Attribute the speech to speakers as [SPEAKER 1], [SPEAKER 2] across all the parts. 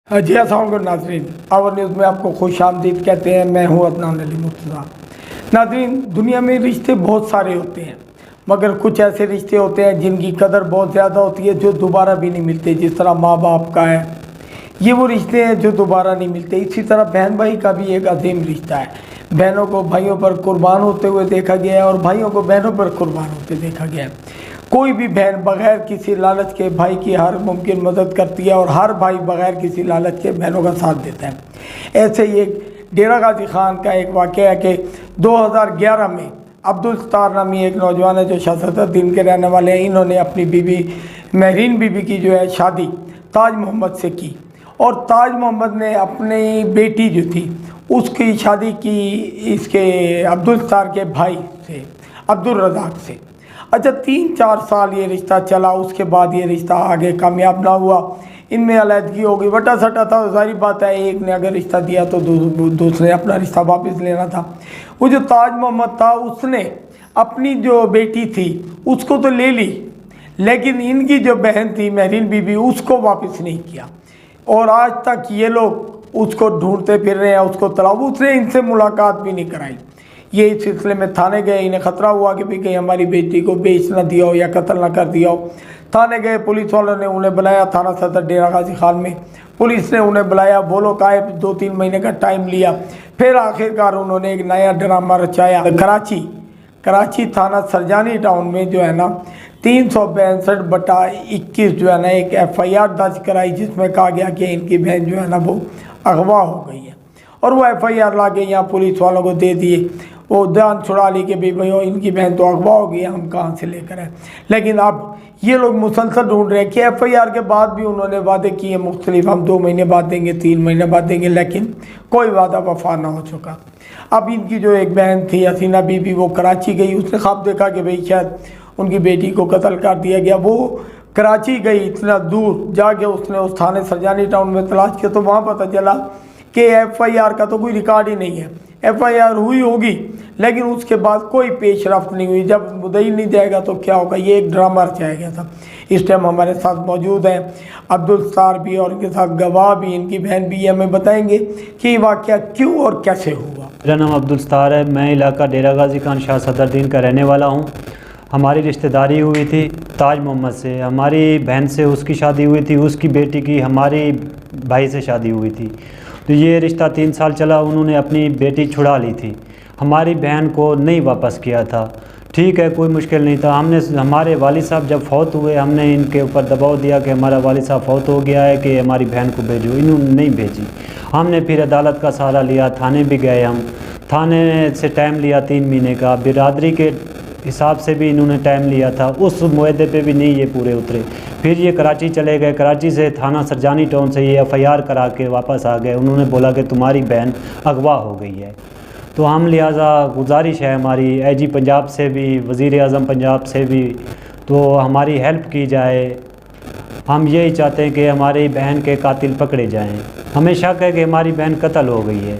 [SPEAKER 1] जी अस्सलाम नाज़रीन, our news में आपको खुश आमदीद कहते हैं। मैं हूँ अदनान अली मुर्तज़ा। नाज़रीन, दुनिया में रिश्ते बहुत सारे होते हैं, मगर कुछ ऐसे रिश्ते होते हैं जिनकी कदर बहुत ज़्यादा होती है, जो दोबारा भी नहीं मिलते। जिस तरह माँ बाप का है, ये वो रिश्ते हैं जो दोबारा नहीं मिलते। इसी तरह बहन भाई का भी एक अजीम रिश्ता है। बहनों को भाइयों पर कुर्बान होते हुए देखा गया है और भाइयों को बहनों पर कुर्बान होते देखा गया है। कोई भी बहन बगैर किसी लालच के भाई की हर मुमकिन मदद करती है और हर भाई बगैर किसी लालच के बहनों का साथ देता है। ऐसे ही एक डेरा गाजी खान का एक वाक़या है कि 2011 में अब्दुल सत्तार नामी एक नौजवान है जो शाह सदरुद्दीन के रहने वाले हैं। इन्होंने अपनी बीवी महरीन बीबी की जो है शादी ताज मोहम्मद से की और ताज मोहम्मद ने अपनी बेटी जो थी उसकी शादी की इसके अब्दुल सत्तार के भाई से, अब्दुल रज़ाक से। अच्छा, 3-4 साल ये रिश्ता चला। उसके बाद ये रिश्ता आगे कामयाब ना हुआ, इनमें अलहदगी हो गई। वटा सटा था, सारी बात है। एक ने अगर रिश्ता दिया तो दूसरे अपना रिश्ता वापस लेना था। वो जो ताज मोहम्मद था उसने अपनी जो बेटी थी उसको तो ले ली, लेकिन इनकी जो बहन थी महरीन बीबी उसको वापस नहीं किया और आज तक ये लोग उसको ढूंढते फिर रहे हैं, उसको तलाश। उसने इनसे मुलाकात भी नहीं कराई। ये इस सिलसिले में थाने गए, इन्हें ख़तरा हुआ कि भी कहीं हमारी बेटी को बेच ना दिया हो या कत्ल ना कर दिया हो। थाने गए, पुलिस वालों ने उन्हें बुलाया। थाना सदर डेरा गाजी खान में पुलिस ने उन्हें बुलाया, बोलो काहे 2-3 महीने का टाइम लिया। फिर आखिरकार उन्होंने एक नया ड्रामा रचाया। कराची थाना सरजानी टाउन में जो है ना 362/21 जो है ना एक FIR दर्ज कराई, जिसमें कहा गया कि इनकी बहन जो है ना वो अगवा हो गई है और वो FIR ला के यहाँ पुलिस वालों को दे दिए। वो जान छुड़ा ली कि भाई इनकी बहन तो अगवा हो गई है, हम कहाँ से लेकर आए। लेकिन अब ये लोग मुसलसल ढूंढ रहे हैं कि FIR के बाद भी उन्होंने वादे किए मुख्तलिफ, हम 2 महीने बाद देंगे, 3 महीने बाद देंगे, लेकिन कोई वादा वफा ना हो चुका। अब इनकी जो एक बहन थी हसीना बीबी, वो कराची गई। उसने ख्वाब देखा कि भाई शायद उनकी बेटी को कत्ल कर दिया गया। वो कराची गई, इतना दूर जाके उसने उस थाने सरजानी टाउन में तलाश किया तो वहाँ पता चला कि FIR का तो कोई रिकॉर्ड ही नहीं है। FIR हुई होगी लेकिन उसके बाद कोई पेशरफ्त नहीं हुई। जब मुद्दई नहीं जाएगा तो क्या होगा, ये एक ड्रामा रचाया गया था। इस टाइम हमारे साथ मौजूद हैं अब्दुल सत्तार भी और इनके साथ गवाह भी, इनकी बहन भी। हमें बताएंगे कि ये वाक़या क्यों और कैसे हुआ।
[SPEAKER 2] मेरा नाम अब्दुल सत्तार है। मैं इलाका डेरा गाजी खान शाह सदरुद्दीन का रहने वाला हूँ। हमारी रिश्तेदारी हुई थी ताज मोहम्मद से। हमारी बहन से उसकी शादी हुई थी, उसकी बेटी की हमारी भाई से शादी हुई थी। तो ये रिश्ता 3 साल चला। उन्होंने अपनी बेटी छुड़ा ली थी, हमारी बहन को नहीं वापस किया था। ठीक है, कोई मुश्किल नहीं था। हमारे वालिद साहब जब फौत हुए, हमने इनके ऊपर दबाव दिया कि हमारा वालिद साहब फौत हो गया है कि हमारी बहन को भेजो। इन्होंने नहीं भेजी। हमने फिर अदालत का सहारा लिया, थाने भी गए। हम थाने से टाइम लिया 3 महीने का। बिरादरी के हिसाब से भी इन्होंने टाइम लिया था, उस मुआहदे पे भी नहीं ये पूरे उतरे। फिर ये कराची चले गए। कराची से थाना सरजानी टाउन से ये FIR करा के वापस आ गए। उन्होंने बोला कि तुम्हारी बहन अगवा हो गई है। तो हम लिहाजा गुजारिश है हमारी IG पंजाब से भी, वज़ीर आज़म पंजाब से भी, तो हमारी हेल्प की जाए। हम यही चाहते हैं कि हमारी बहन के कातिल पकड़े जाएँ। हमें शक है कि हमारी बहन कत्ल हो गई है।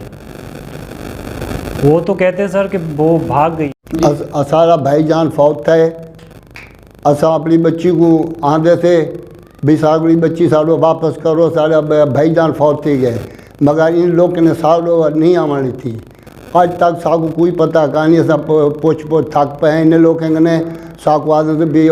[SPEAKER 2] वो तो कहते हैं सर कि वो भाग गई।
[SPEAKER 3] सारा भाईजान फौत है। असा अपनी बच्ची को आंदे थे भी सारी बच्ची सालों वापस करो, सारे भाईजान फौत थी गए, मगर इन लोग ने सालों नहीं आवानी थी। आज तक साकू कोई पता कहानी सब पोछ थक पे इन लोग ने साकू आदत भी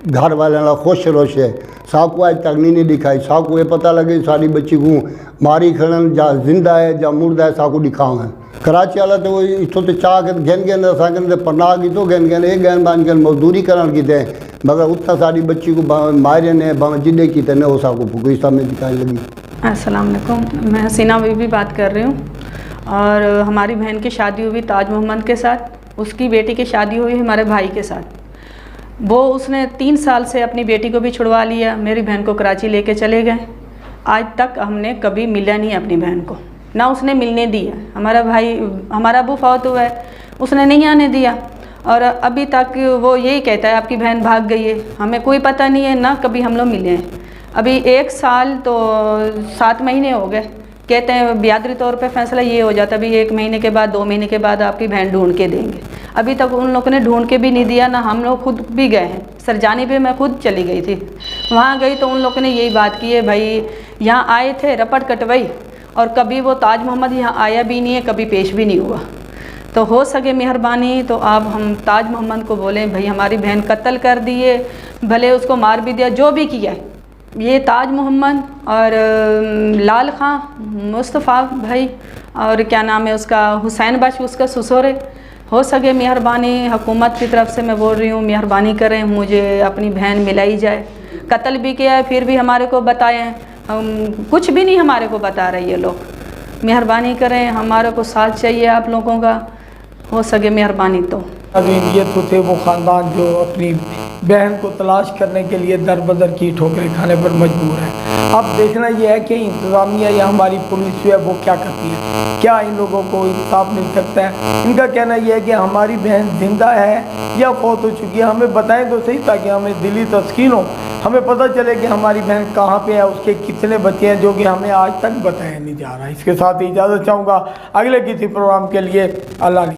[SPEAKER 3] घर वाले खुश रोश है। साकू आज तक नहीं दिखाई। साकू ये पता लगे सारी बच्ची को मारी खड़न जा जिंदा है जा मुर्दा है, साकू दिखाओ है। कराची वाला तो इतो तो चाह के घेन घेन असांखे पनाह की तो घेन घेन एक घेन बान घेन मजदूरी करण की थे, मगर उतना सारी बच्ची को मारे ने जिदे की थे वो साकू फुकई सामने दिखाई लगी।
[SPEAKER 4] अस्सलाम वालेकुम, मैं हसीना बीबी बात कर रही हूँ और हमारी बहन की शादी हुई ताज मोहम्मद के साथ। उसकी बेटी की शादी हुई हमारे भाई के साथ। वो उसने 3 साल से अपनी बेटी को भी छुड़वा लिया, मेरी बहन को कराची लेके चले गए। आज तक हमने कभी मिला नहीं अपनी बहन को, ना उसने मिलने दिया। हमारा अबू फौत हुआ है, उसने नहीं आने दिया और अभी तक वो यही कहता है आपकी बहन भाग गई है। हमें कोई पता नहीं है, ना कभी हम लोग मिले हैं। अभी 1 साल तो 7 महीने हो गए। कहते हैं बियादरी तौर पे फैसला ये हो जाता भी 1 महीने के बाद 2 महीने के बाद आपकी बहन ढूंढ के देंगे। अभी तक उन लोगों ने ढूंढ के भी नहीं दिया, ना हम लोग खुद भी गए हैं। सरजानी पे मैं खुद चली गई थी, वहाँ गई तो उन लोगों ने यही बात की है, भाई यहाँ आए थे रपट कटवाई और कभी वो ताज मोहम्मद यहाँ आया भी नहीं है, कभी पेश भी नहीं हुआ। तो हो सके मेहरबानी तो आप हम ताज मोहम्मद को बोलें, भाई हमारी बहन कत्ल कर दिए, भले उसको मार भी दिया, जो भी किया है, ये ताज मोहम्मद और लाल खां मुस्तफ़ा भाई और क्या नाम है उसका हुसैन बख्श उसका ससुर है। हो सके मेहरबानी हुकूमत की तरफ से मैं बोल रही हूँ, मेहरबानी करें मुझे अपनी बहन मिलाई जाए। कत्ल भी किया है फिर भी हमारे को बताएं, कुछ भी नहीं हमारे को बता रहे ये लोग। मेहरबानी करें, हमारे को साथ चाहिए आप लोगों का, हो सके मेहरबानी तो।
[SPEAKER 1] ये तो थे वो ख़ानदान जो अपनी बहन को तलाश करने के लिए दर बदर की ठोकरें खाने पर मजबूर है। अब देखना यह है कि इंतज़ामिया या हमारी पुलिस जो है वो क्या करती है, क्या इन लोगों को इंसाफ मिल सकता है। इनका कहना यह है कि हमारी बहन जिंदा है या फौत हो चुकी है, हमें बताएं तो सही, ताकि हमें दिली तस्कीन हो, हमें पता चले कि हमारी बहन कहाँ पे है, उसके कितने बच्चे हैं, जो कि हमें आज तक बताया नहीं जा रहा। इसके साथ ही इजाज़त चाहूँगा, अगले किसी प्रोग्राम के लिए अल्लाह।